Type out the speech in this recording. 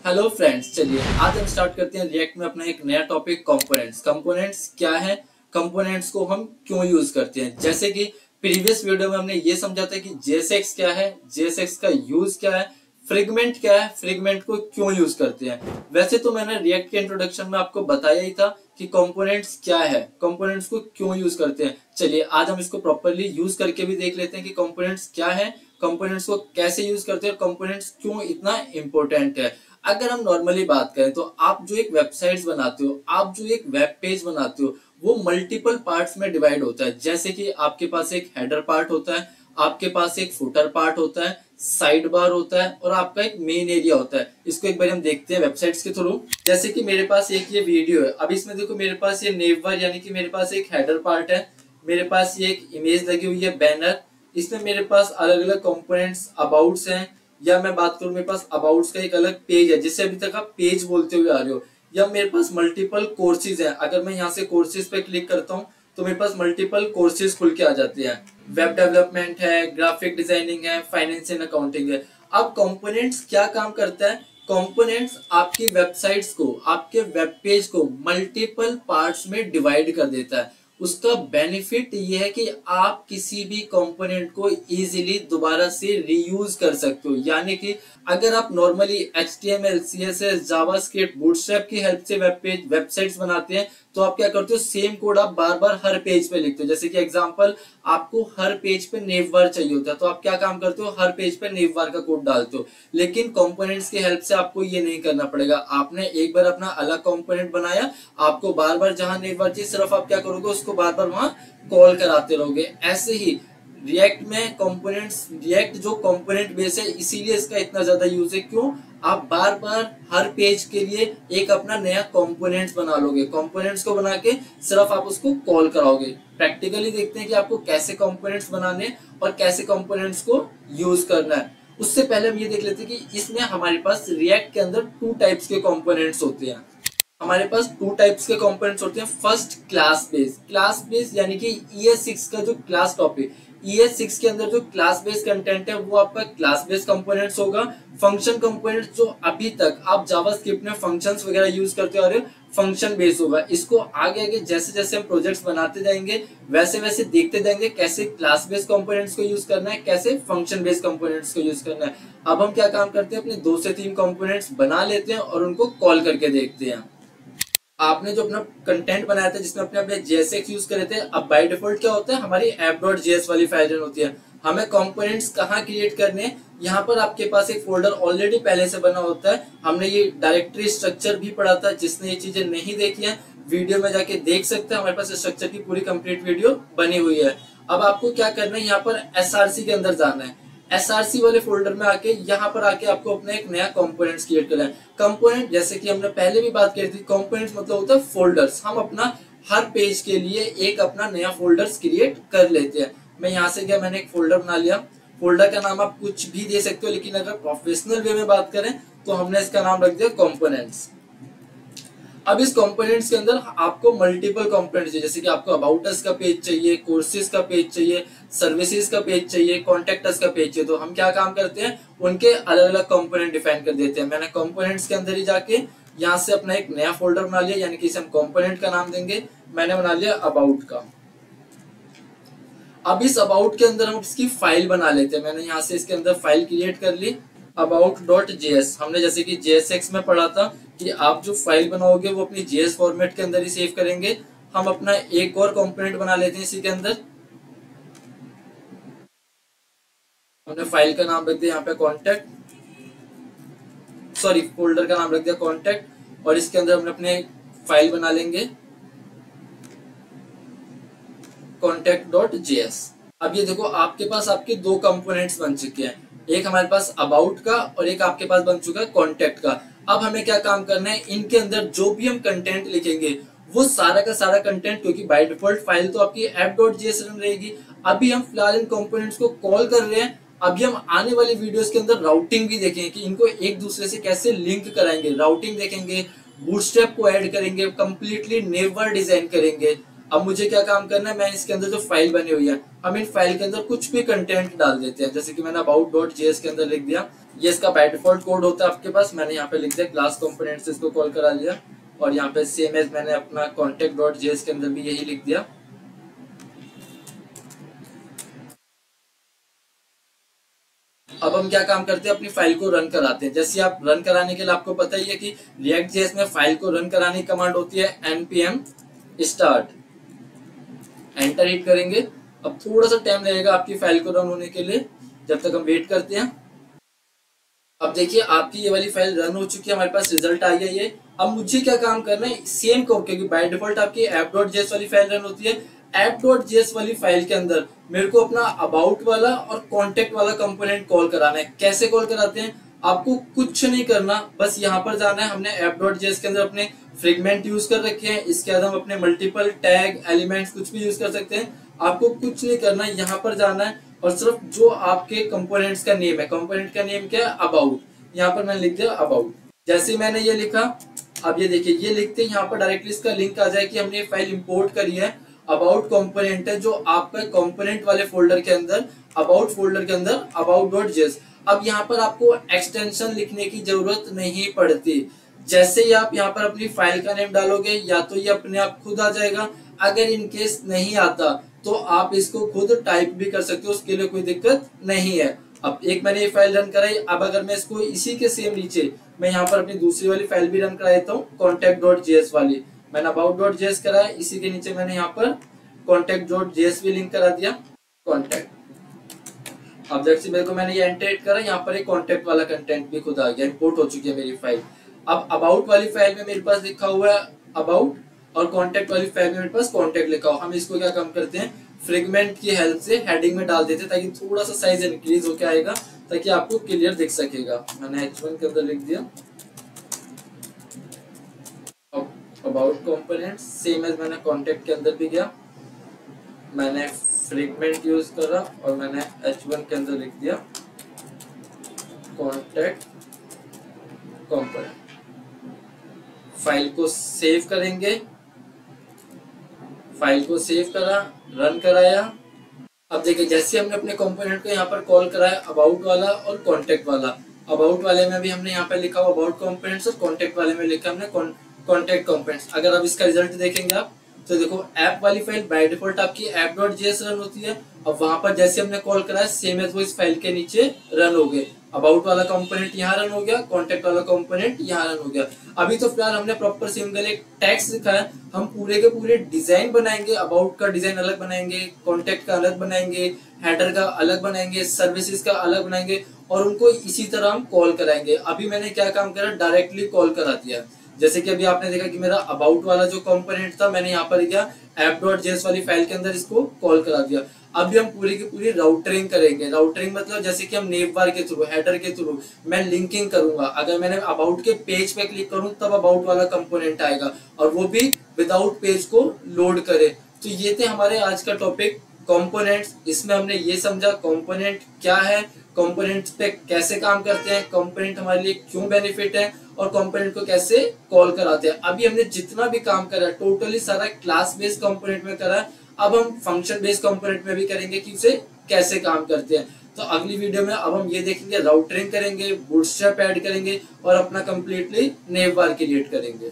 Hello friends, चलिए आज हम स्टार्ट करते हैं रिएक्ट में अपना एक नया टॉपिक कंपोनेंट्स। कंपोनेंट्स क्या है, कंपोनेंट्स को हम क्यों यूज करते हैं। जैसे कि प्रीवियस वीडियो में हमने ये समझा था कि जेएसएक्स क्या है, जेएसएक्स का यूज क्या है, फ्रेगमेंट क्या है, फ्रेगमेंट को क्यों यूज करते हैं। वैसे तो मैंने रिएक्ट के इंट्रोडक्शन में आपको बताया ही था कि कंपोनेंट्स क्या है, कंपोनेंट्स को क्यों यूज करते हैं। चलिए आज हम इसको प्रॉपरली यूज करके भी देख लेते हैं कि कंपोनेंट्स क्या है, कंपोनेंट्स को कैसे यूज करते हैं और कंपोनेंट्स क्यों इतना इंपॉर्टेंट है। अगर हम नॉर्मली बात करें तो आप जो एक वेबसाइट्स बनाते हो, आप जो एक वेब पेज बनाते हो, वो मल्टीपल पार्ट्स में डिवाइड होता है। जैसे कि आपके पास एक हेडर पार्ट होता है, आपके पास एक फुटर पार्ट होता है, साइड बार होता है और आपका एक मेन एरिया होता है। इसको एक बार हम देखते हैं वेबसाइट्स के थ्रू। जैसे कि मेरे पास एक ये वीडियो है, अब इसमें देखो मेरे पास ये नेव बार यानी कि मेरे पास एक हेडर पार्ट है, मेरे पास ये एक इमेज लगी हुई है बैनर, इसमें मेरे पास अलग अलग कंपोनेंट्स अबाउट्स हैं, या मैं बात करूं मेरे पास अबाउट्स का एक अलग पेज है जिसे अभी तक आप पेज बोलते हुए आ रहे हो, या मेरे पास मल्टीपल कोर्सेज हैं। अगर मैं यहाँ से कोर्सेज पे क्लिक करता हूँ तो मेरे पास मल्टीपल कोर्सेज खुल के आ जाते हैं। वेब डेवलपमेंट है, ग्राफिक डिजाइनिंग है, फाइनेंस एंड अकाउंटिंग है। अब कंपोनेंट्स क्या काम करता है, कंपोनेंट्स आपकी वेबसाइट्स को, आपके वेब पेज को मल्टीपल पार्ट्स में डिवाइड कर देता है। उसका बेनिफिट ये है कि आप किसी भी कंपोनेंट को इजीली दोबारा से रीयूज कर सकते हो। यानी कि अगर आप normally HTML, CSS, JavaScript, bootstrap की हेल्प से वेबसाइट्स बनाते हैं तो आप क्या करते हो, सेम कोड आप बार बार हर पेज पे लिखते हो। जैसे कि एग्जांपल, आपको हर पेज पे नेव बार चाहिए होता है तो आप क्या काम करते हो, हर पेज पे नेव बार का कोड डालते हो। लेकिन कंपोनेंट्स की हेल्प से आपको ये नहीं करना पड़ेगा। आपने एक बार अपना अलग कंपोनेंट बनाया, आपको बार बार जहां नेव बार चाहिए सिर्फ आप क्या करोगे, उसको बार बार वहां कॉल कराते रहोगे। ऐसे ही रिएक्ट में कंपोनेंट्स, रिएक्ट जो कंपोनेंट बेस है इसीलिए इसका इतना ज्यादा यूज है। क्यों, आप बार बार हर पेज के लिए एक अपना नया कंपोनेंट्स बना लोगे, कंपोनेंट्स को बना के सिर्फ आप उसको कॉल कराओगे। प्रैक्टिकली देखते हैं कि आपको कैसे कंपोनेंट्स बनाने और कैसे कंपोनेंट्स को यूज करना है। उससे पहले हम ये देख लेते हैं कि इसमें हमारे पास रिएक्ट के अंदर टू टाइप्स के कंपोनेंट्स होते हैं। हमारे पास टू टाइप्स के कंपोनेंट्स होते हैं। First class base, class base यानी कि ES6 का जो क्लास टॉपिक, ES6 के अंदर जो क्लास बेस कंटेंट है वो आपका क्लास बेस कंपोनेंट्स होगा। फंक्शन कंपोनेंट्स जो अभी तक आप जावास्क्रिप्ट में फंक्शंस वगैरह यूज करते आ रहे हो, फंक्शन बेस होगा। इसको आगे आगे जैसे जैसे हम प्रोजेक्ट्स बनाते जाएंगे वैसे वैसे देखते जाएंगे कैसे क्लास बेस कंपोनेंट्स को यूज करना है, कैसे फंक्शन बेस कंपोनेंट्स को यूज करना है। अब हम क्या काम करते हैं, अपने 2 से 3 कंपोनेंट्स बना लेते हैं और उनको कॉल करके देखते हैं। आपने जो अपना कंटेंट बनाया था जिसमें अपने JSX यूज करे थे, अब बाय डिफॉल्ट क्या होता है, हमारी app.js वाली फाइल रन होती है। हमें कंपोनेंट्स कहाँ क्रिएट करने हैं, यहाँ पर आपके पास एक फोल्डर ऑलरेडी पहले से बना होता है। हमने ये डायरेक्टरी स्ट्रक्चर भी पढ़ा था, जिसने ये चीजें नहीं देखी है वीडियो में जाके देख सकते हैं। हमारे पास स्ट्रक्चर की पूरी कंप्लीट वीडियो बनी हुई है। अब आपको क्या करना है, यहाँ पर SRC के अंदर जाना है। SRC वाले फोल्डर में आके यहाँ पर आके आपको अपना एक नया कंपोनेंट्स क्रिएट करना है। कंपोनेंट जैसे कि हमने पहले भी बात करी थी, कंपोनेंट्स मतलब होता है फोल्डर्स। हम अपना हर पेज के लिए एक अपना नया फोल्डर्स क्रिएट कर लेते हैं। मैं यहाँ से क्या, मैंने एक फोल्डर बना लिया। फोल्डर का नाम आप कुछ भी दे सकते हो, लेकिन अगर प्रोफेशनल वे में बात करें तो हमने इसका नाम रख दिया कंपोनेंट्स। अब इस कंपोनेंट्स के अंदर आपको मल्टीपल कंपोनेंट्स चाहिए। जैसे कि आपको अबाउट अस का पेज चाहिए, कोर्सेज का पेज चाहिए, सर्विसेज का पेज चाहिए, कॉन्टेक्ट अस का पेज चाहिए। तो हम क्या काम करते हैं, उनके अलग अलग कंपोनेंट डिफाइन कर देते हैं। मैंने कंपोनेंट्स के अंदर ही जाके यहाँ से अपना एक नया फोल्डर बना लिया, यानी कि इसे हम कंपोनेंट का नाम देंगे। मैंने बना लिया अबाउट का। अब इस अबाउट के अंदर हम इसकी फाइल बना लेते हैं। मैंने यहाँ से इसके अंदर फाइल क्रिएट कर ली about.js। हमने जैसे कि JSX में पढ़ा था कि आप जो फाइल बनाओगे वो अपनी JS फॉर्मेट के अंदर ही सेव करेंगे। हम अपना एक और कंपोनेंट बना लेते हैं इसी के अंदर। हमने फाइल का नाम रख दिया यहाँ पे कॉन्टेक्ट, सॉरी फोल्डर का नाम रख दिया कॉन्टेक्ट, और इसके अंदर हम अपने फाइल बना लेंगे contact.js। अब ये देखो आपके पास आपके 2 कंपोनेंट्स बन चुके हैं, एक हमारे पास अबाउट का और एक आपके पास बन चुका है कॉन्टेक्ट का। अब हमें क्या काम करना है, इनके अंदर जो भी हम कंटेंट लिखेंगे वो सारा का सारा कंटेंट, क्योंकि बाय डिफॉल्ट फाइल तो आपकी app.js रन रहेगी। अभी हम फिलहाल इन कंपोनेंट्स को कॉल कर रहे हैं। अभी हम आने वाली वीडियोस के अंदर राउटिंग भी देखेंगे कि इनको एक दूसरे से कैसे लिंक कराएंगे। राउटिंग देखेंगे, बूटस्ट्रैप को ऐड करेंगे, कंप्लीटली नेवर डिजाइन करेंगे। अब मुझे क्या काम करना है, मैं इसके अंदर जो फाइल बनी हुई है हम इन फाइल के अंदर कुछ भी कंटेंट डाल देते हैं। जैसे कि मैंने about.js के अंदर लिख दिया, ये इसका बाय डिफॉल्ट कोड होता है आपके पास, मैंने यहाँ पे लिख दिया क्लास कंपोनेंट से इसको कॉल करा लिया। और यहाँ पे सेम एज मैंने अपना contact.js के अंदर भी यही लिख दिया। अब हम क्या काम करते हैं, अपनी फाइल को रन कराते हैं। जैसे आप रन कराने के लिए आपको पता ही है कि React.js में फाइल को रन कराने की कमांड होती है npm start, एंटर हिट करेंगे। अब थोड़ा सा टाइम लगेगा आपकी फाइल को रन होने के लिए, जब तक हम वेट करते हैं। अब देखिए आपकी ये वाली फाइल रन हो चुकी है, हमारे पास रिजल्ट आ गया ये। अब मुझे क्या काम करना है, सेम को, क्योंकि बाय डिफॉल्ट आपकी app.js वाली फाइल रन होती है, app.js वाली फाइल के अंदर मेरे को अपना अबाउट वाला और कॉन्टेक्ट वाला कंपोनेंट कॉल कराना है। कैसे कॉल कराते हैं, आपको कुछ नहीं करना, बस यहाँ पर जाना है। हमने app.js के अंदर अपने फ्रेगमेंट यूज कर रखे हैं, इसके अंदर हम अपने मल्टीपल टैग एलिमेंट्स कुछ भी यूज कर सकते हैं। आपको कुछ नहीं करना है, यहाँ पर जाना है और सिर्फ जो आपके कंपोनेंट्स का नेम है, कंपोनेंट का नेम क्या है, अबाउट, यहाँ पर मैंने लिख दिया अबाउट। जैसे मैंने ये लिखा, अब ये देखिए ये लिखते यहाँ पर डायरेक्टली इसका लिंक आ जाए कि हमने ये फाइल इंपोर्ट करी है। अबाउट कंपोनेंट है जो आपका कंपोनेंट वाले फोल्डर के अंदर, अबाउट फोल्डर के अंदर about.js। अब यहाँ पर आपको एक्सटेंशन लिखने की जरूरत नहीं पड़ती। जैसे ही आप यहाँ पर अपनी फाइल का नेम डालोगे या तो ये अपने आप खुद आ जाएगा, अगर इनकेस नहीं आता तो आप इसको खुद टाइप भी कर सकते हो, उसके लिए कोई दिक्कत नहीं है। अब एक मैंने ये फाइल रन कराई, अब अगर मैं इसको इसी के सेम नीचे मैं यहाँ पर अपनी दूसरी वाली फाइल भी रन करा देता हूँ, contact.js वाली, मैंने about.js कराया, इसी के नीचे मैंने यहाँ पर contact.js भी लिंक करा दिया, कॉन्टैक्ट। अब जैसे मेरे को मैंने ये एंटर करा, यहाँ पर एक कॉन्टैक्ट वाला कंटेंट भी खुद आ गया, इंपोर्ट हो चुकी है मेरी फाइल। अब अबाउट वाली फाइल में मेरे पास लिखा हुआ है अबाउट, और कॉन्टैक्ट वाली फाइल में मेरे पास कॉन्टैक्ट लिखा हुआ। हम इसको क्या काम करते हैं, फ्रेगमेंट की हेल्प से हेडिंग में डाल देते हैं, ताकि थोड़ा सा साइज इंक्रीज होके आएगा, ताकि आपको क्लियर दिख सकेगा। मैंने h1 के अंदर लिख दिया अबाउट कंपोनेंट, सेम एज मैंने कॉन्टैक्ट के अंदर भी गया, मैंने फ्रेगमेंट यूज करा और मैंने h1 के अंदर लिख दिया कॉन्टैक्ट कंपोनेंट। फाइल को सेव करेंगे, फाइल को सेव करा, रन कराया। अब देखिए जैसे हमने अपने कंपोनेंट को यहाँ पर कॉल कराया, अबाउट वाला और कॉन्टैक्ट वाला। अबाउट वाले में भी हमने यहाँ पर लिखा हुआ अबाउट कंपोनेंट्स, और कॉन्टैक्ट वाले में लिखा हमने कॉन्टैक्ट कंपोनेंट्स। अगर अब इसका रिजल्ट देखेंगे आप तो देखो ऐप वाली फाइल बाय डिफॉल्ट आपकी app.js रन होती है। अब वहां पर जैसे हमने कॉल कराया सेम एज वो इस फाइल के नीचे रन हो गए। अबाउट वाला कंपोनेंट यहाँ रन हो गया, कॉन्टैक्ट वाला कंपोनेंट यहाँ रन हो गया। अभी तो फिलहाल हमने प्रॉपर सिंगल एक टेक्स्ट लिखा है, हम पूरे के पूरे डिजाइन बनाएंगे। अबाउट का डिजाइन अलग बनाएंगे, कॉन्टैक्ट का अलग बनाएंगे, हेडर का अलग बनाएंगे, सर्विसेज का अलग बनाएंगे, और उनको इसी तरह हम कॉल कराएंगे। अभी मैंने क्या काम करा, डायरेक्टली कॉल करा दिया। जैसे कि अभी आपने देखा कि मेरा अबाउट वाला जो कंपोनेंट था मैंने यहाँ पर क्या app.js वाली फाइल के अंदर इसको कॉल करा दिया। अभी हम पूरी की पूरी राउटरिंग करेंगे। राउटरिंग मतलब जैसे कि हम नेव बार के थ्रू, हेडर के थ्रू मैं लिंकिंग करूंगा। अगर मैंने अबाउट के पेज पे क्लिक करूं तब अबाउट वाला कंपोनेंट आएगा, और वो भी विदाउट पेज को लोड करे। तो ये थे हमारे आज का टॉपिक कंपोनेंट्स। इसमें हमने ये समझा कंपोनेंट क्या है, कंपोनेंट्स पे कैसे काम करते हैं, कंपोनेंट हमारे लिए क्यों बेनिफिट है, और कंपोनेंट को कैसे कॉल कराते हैं। अभी हमने जितना भी काम करा टोटली सारा क्लास बेस्ड कंपोनेंट में करा। अब हम फंक्शन बेस्ड कंपोनेंट में भी करेंगे कि उसे कैसे काम करते हैं। तो अगली वीडियो में अब हम ये देखेंगे, राउटरिंग करेंगे, बूटस्ट्रैप ऐड करेंगे और अपना कंप्लीटली नेव बार क्रिएट करेंगे।